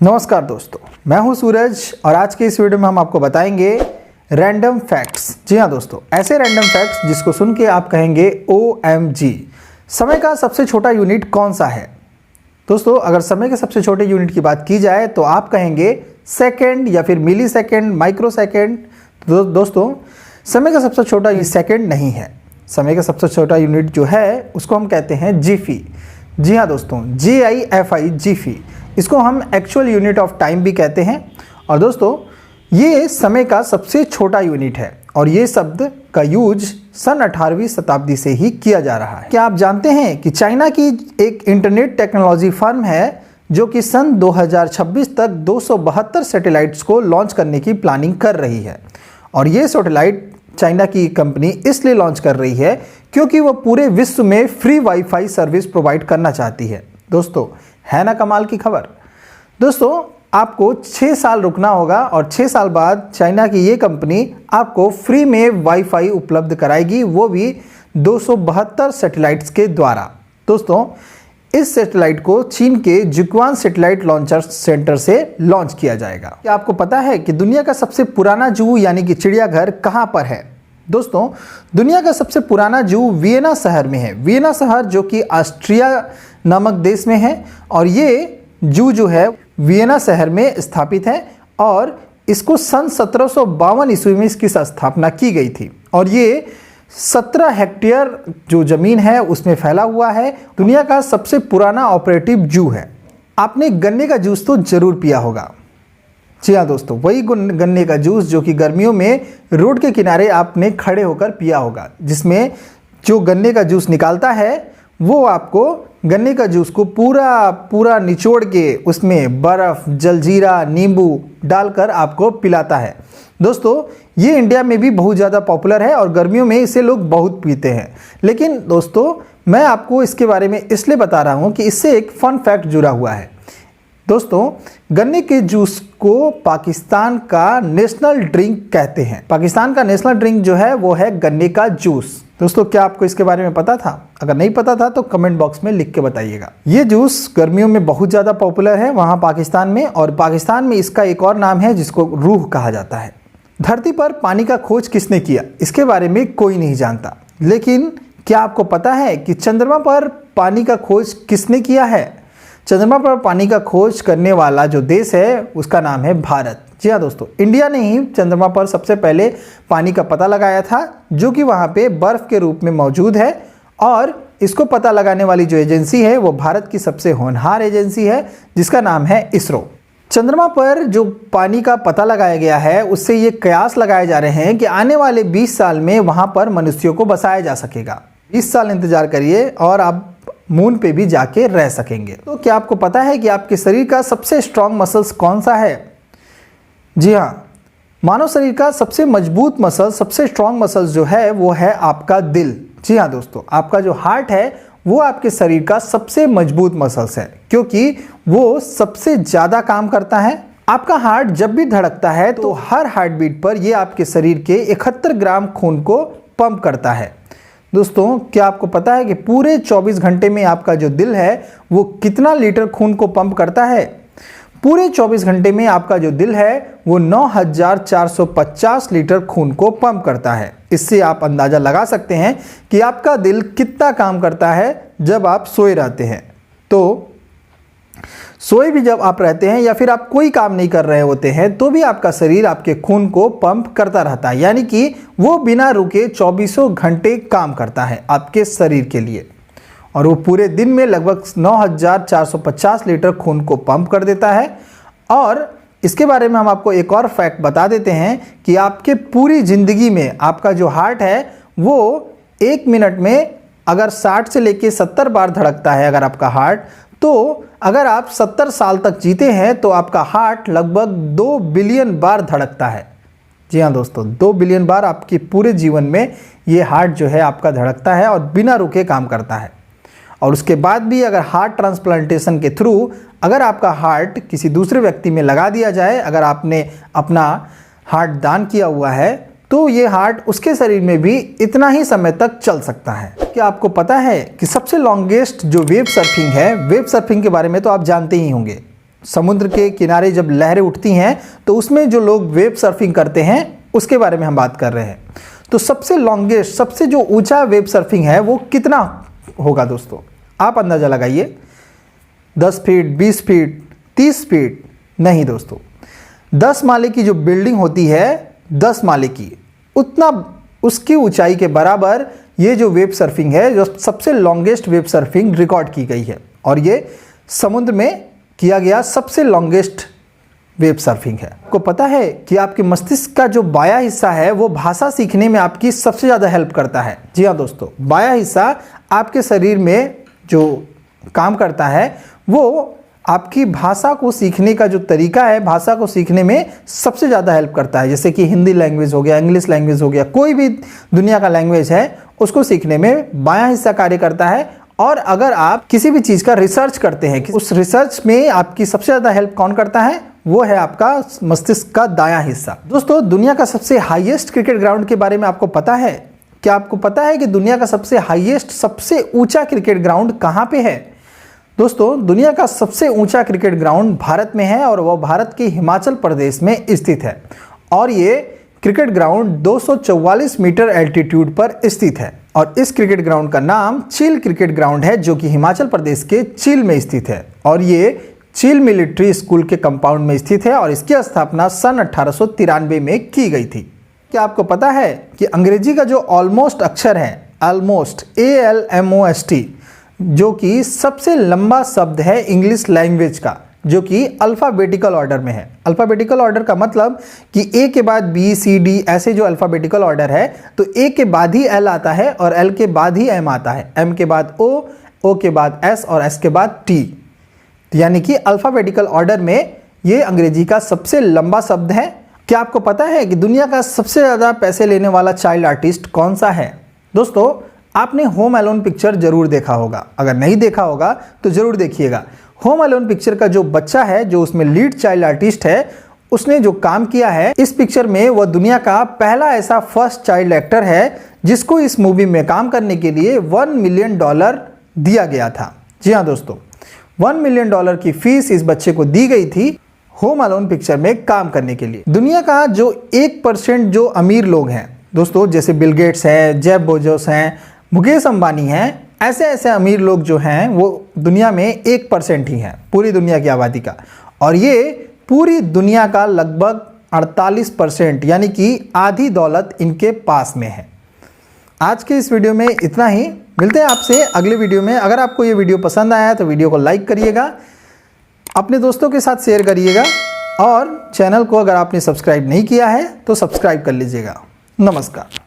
नमस्कार दोस्तों, मैं हूं सूरज और आज के इस वीडियो में हम आपको बताएंगे रैंडम फैक्ट्स। जी हाँ दोस्तों, ऐसे रैंडम फैक्ट्स जिसको सुन के आप कहेंगे OMG। समय का सबसे छोटा यूनिट कौन सा है? दोस्तों, अगर समय के सबसे छोटे यूनिट की बात की जाए तो आप कहेंगे सेकंड या फिर मिली सेकंड, माइक्रो सेकंड। दोस्तों, समय का सबसे छोटा सेकंड नहीं है। समय का सबसे छोटा यूनिट जो है उसको हम कहते हैं जीफी। जी हाँ दोस्तों, GIFI, जीफी। इसको हम एक्चुअल यूनिट ऑफ टाइम भी कहते हैं। और दोस्तों, ये समय का सबसे छोटा यूनिट है और ये शब्द का यूज सन 18वीं शताब्दी से ही किया जा रहा है। क्या आप जानते हैं कि चाइना की एक इंटरनेट टेक्नोलॉजी फर्म है जो कि सन 2026 तक 272 सैटेलाइट्स को लॉन्च करने की प्लानिंग कर रही है। और ये सैटेलाइट चाइना की कंपनी इसलिए लॉन्च कर रही है क्योंकि वो पूरे विश्व में फ्री वाईफाई सर्विस प्रोवाइड करना चाहती है। दोस्तों, है ना कमाल की खबर? दोस्तों, आपको 6 साल रुकना होगा और 6 साल बाद चाइना की ये कंपनी आपको फ्री में वाईफाई उपलब्ध कराएगी, वो भी 272 सैटेलाइट्स के द्वारा। दोस्तों, इस सैटेलाइट को चीन के जिक्वान सैटेलाइट लॉन्चर सेंटर से लॉन्च किया जाएगा। क्या आपको पता है कि दुनिया का सबसे पुराना जू यानी कि चिड़ियाघर कहाँ पर है? दोस्तों, दुनिया का सबसे पुराना जू वियना शहर में है। वियना शहर जो कि ऑस्ट्रिया नामक देश में है और ये जू जो है वियना शहर में स्थापित है और इसको सन 1752 ईस्वी में इसकी स्थापना की गई थी। और ये 17 हेक्टेयर जो ज़मीन है उसमें फैला हुआ है। दुनिया का सबसे पुराना ऑपरेटिव जू है। आपने गन्ने का जूस तो ज़रूर पिया होगा। जी हाँ दोस्तों, वही गन्ने का जूस जो कि गर्मियों में रोड के किनारे आपने खड़े होकर पिया होगा, जिसमें जो गन्ने का जूस निकालता है वो आपको गन्ने का जूस को पूरा निचोड़ के उसमें बर्फ़, जलजीरा, नींबू डालकर आपको पिलाता है। दोस्तों, ये इंडिया में भी बहुत ज़्यादा पॉपुलर है और गर्मियों में इसे लोग बहुत पीते हैं। लेकिन दोस्तों, मैं आपको इसके बारे में इसलिए बता रहा हूँ कि इससे एक फ़न फैक्ट जुड़ा हुआ है। दोस्तों, गन्ने के जूस को पाकिस्तान का नेशनल ड्रिंक कहते हैं। पाकिस्तान का नेशनल ड्रिंक जो है वो है गन्ने का जूस। दोस्तों, क्या आपको इसके बारे में पता था? अगर नहीं पता था तो कमेंट बॉक्स में लिख के बताइएगा। ये जूस गर्मियों में बहुत ज़्यादा पॉपुलर है वहाँ पाकिस्तान में, और पाकिस्तान में इसका एक और नाम है जिसको रूह कहा जाता है। धरती पर पानी का खोज किसने किया? इसके बारे में कोई नहीं जानता। लेकिन क्या आपको पता है कि चंद्रमा पर पानी का खोज किसने किया है? चंद्रमा पर पानी का खोज करने वाला जो देश है उसका नाम है भारत। जी हाँ दोस्तों, इंडिया ने ही चंद्रमा पर सबसे पहले पानी का पता लगाया था, जो कि वहाँ पे बर्फ़ के रूप में मौजूद है। और इसको पता लगाने वाली जो एजेंसी है वो भारत की सबसे होनहार एजेंसी है जिसका नाम है इसरो। चंद्रमा पर जो पानी का पता लगाया गया है उससे ये कयास लगाए जा रहे हैं कि आने वाले 20 साल में वहाँ पर मनुष्यों को बसाया जा सकेगा। 20 साल इंतजार करिए और आप मून पे भी जाके रह सकेंगे। तो क्या आपको पता है कि आपके शरीर का सबसे स्ट्रॉन्ग मसल्स कौन सा है? जी हाँ, मानव शरीर का सबसे मजबूत मसल, सबसे स्ट्रॉन्ग मसल्स जो है वो है आपका दिल। जी हाँ दोस्तों, आपका जो हार्ट है वो आपके शरीर का सबसे मजबूत मसल्स है क्योंकि वो सबसे ज़्यादा काम करता है। आपका हार्ट जब भी धड़कता है तो हर हार्ट बीट पर ये आपके शरीर के 71 ग्राम खून को पंप करता है। दोस्तों, क्या आपको पता है कि पूरे 24 घंटे में आपका जो दिल है वो कितना लीटर खून को पंप करता है? पूरे 24 घंटे में आपका जो दिल है वो 9450 लीटर खून को पंप करता है। इससे आप अंदाज़ा लगा सकते हैं कि आपका दिल कितना काम करता है जब आप सोए रहते हैं। तो सोए भी जब आप रहते हैं या फिर आप कोई काम नहीं कर रहे होते हैं तो भी आपका शरीर आपके खून को पंप करता रहता है, यानी कि वो बिना रुके 24 घंटे काम करता है आपके शरीर के लिए। और वो पूरे दिन में लगभग 9450 लीटर खून को पंप कर देता है। और इसके बारे में हम आपको एक और फैक्ट बता देते हैं कि आपके पूरी ज़िंदगी में आपका जो हार्ट है वो 1 मिनट में अगर 60 से लेके 70 बार धड़कता है अगर आपका हार्ट, तो अगर आप 70 साल तक जीते हैं तो आपका हार्ट लगभग 2 बिलियन बार धड़कता है। जी हाँ दोस्तों, 2 बिलियन बार आपके पूरे जीवन में ये हार्ट जो है आपका धड़कता है और बिना रुके काम करता है। और उसके बाद भी अगर हार्ट ट्रांसप्लांटेशन के थ्रू अगर आपका हार्ट किसी दूसरे व्यक्ति में लगा दिया जाए, अगर आपने अपना हार्ट दान किया हुआ है, तो ये हार्ट उसके शरीर में भी इतना ही समय तक चल सकता है। क्या आपको पता है कि सबसे लॉन्गेस्ट जो वेब सर्फिंग है, वेब सर्फिंग के बारे में तो आप जानते ही होंगे। समुद्र के किनारे जब लहरें उठती हैं तो उसमें जो लोग वेब सर्फिंग करते हैं उसके बारे में हम बात कर रहे हैं। तो सबसे लॉन्गेस्ट, सबसे जो ऊंचा वेब सर्फिंग है वो कितना होगा दोस्तों? आप अंदाज़ा लगाइए। 10 फीट, 20 फीट, 30 फीट? नहीं दोस्तों, 10 माले की जो बिल्डिंग होती है, 10 माले की, उतना उसकी ऊंचाई के बराबर ये जो वेब सर्फिंग है, जो सबसे लॉन्गेस्ट वेब सर्फिंग रिकॉर्ड की गई है, और ये समुद्र में किया गया सबसे लॉन्गेस्ट वेब सर्फिंग है। आपको पता है कि आपके मस्तिष्क का जो बायां हिस्सा है वो भाषा सीखने में आपकी सबसे ज़्यादा हेल्प करता है। जी हाँ दोस्तों, बायां हिस्सा आपके शरीर में जो काम करता है वो आपकी भाषा को सीखने का जो तरीका है, भाषा को सीखने में सबसे ज़्यादा हेल्प करता है। जैसे कि हिंदी लैंग्वेज हो गया, इंग्लिश लैंग्वेज हो गया, कोई भी दुनिया का लैंग्वेज है उसको सीखने में बायां हिस्सा कार्य करता है। और अगर आप किसी भी चीज़ का रिसर्च करते हैं, उस रिसर्च में आपकी सबसे ज़्यादा हेल्प कौन करता है? वो है आपका मस्तिष्क का दायां हिस्सा। दोस्तों, दुनिया का सबसे हाईएस्ट क्रिकेट ग्राउंड के बारे में आपको पता है? क्या आपको पता है कि दुनिया का सबसे हाईएस्ट, सबसे ऊंचा क्रिकेट ग्राउंड कहाँ पे है? दोस्तों, दुनिया का सबसे ऊंचा क्रिकेट ग्राउंड भारत में है और वह भारत के हिमाचल प्रदेश में स्थित है। और ये क्रिकेट ग्राउंड 244 मीटर एल्टीट्यूड पर स्थित है। और इस क्रिकेट ग्राउंड का नाम चील क्रिकेट ग्राउंड है, जो कि हिमाचल प्रदेश के चील में स्थित है। और ये चील मिलिट्री स्कूल के कंपाउंड में स्थित है और इसकी स्थापना सन 1893 में की गई थी। क्या आपको पता है कि अंग्रेजी का जो ऑलमोस्ट अक्षर है, ऑलमोस्ट, ALMOST, जो कि सबसे लंबा शब्द है इंग्लिश लैंग्वेज का, जो कि अल्फ़ाबेटिकल ऑर्डर में है। अल्फ़ाबेटिकल ऑर्डर का मतलब कि A के बाद B, C, D ऐसे जो अल्फ़ाबेटिकल ऑर्डर है, तो A के बाद ही L आता है और L के बाद ही M आता है, M के बाद O, O के बाद S और S के बाद T। यानी कि अल्फ़ाबेटिकल ऑर्डर में ये अंग्रेजी का सबसे लंबा शब्द है। क्या आपको पता है कि दुनिया का सबसे ज़्यादा पैसे लेने वाला चाइल्ड आर्टिस्ट कौन सा है? दोस्तों, आपने होम अलोन पिक्चर जरूर देखा होगा। अगर नहीं देखा होगा तो जरूर देखिएगा। होम अलोन पिक्चर का जो बच्चा है, जो उसमें लीड चाइल्ड आर्टिस्ट है, उसने जो काम किया है इस पिक्चर में, वह दुनिया का पहला ऐसा फर्स्ट चाइल्ड एक्टर है जिसको इस मूवी में काम करने के लिए $1 मिलियन दिया गया था। जी हाँ दोस्तों, $1 मिलियन की फीस इस बच्चे को दी गई थी होम अलोन पिक्चर में काम करने के लिए। दुनिया का जो 1% जो अमीर लोग हैं दोस्तों, जैसे बिल गेट्स हैं, जेफ बेजोस हैं, मुकेश अंबानी हैं, ऐसे ऐसे अमीर लोग जो हैं वो दुनिया में 1% ही हैं पूरी दुनिया की आबादी का। और ये पूरी दुनिया का लगभग 48%, यानी कि आधी दौलत इनके पास में है। आज के इस वीडियो में इतना ही। मिलते हैं आपसे अगले वीडियो में। अगर आपको ये वीडियो पसंद आया तो वीडियो को लाइक करिएगा, अपने दोस्तों के साथ शेयर करिएगा, और चैनल को अगर आपने सब्सक्राइब नहीं किया है तो सब्सक्राइब कर लीजिएगा। नमस्कार।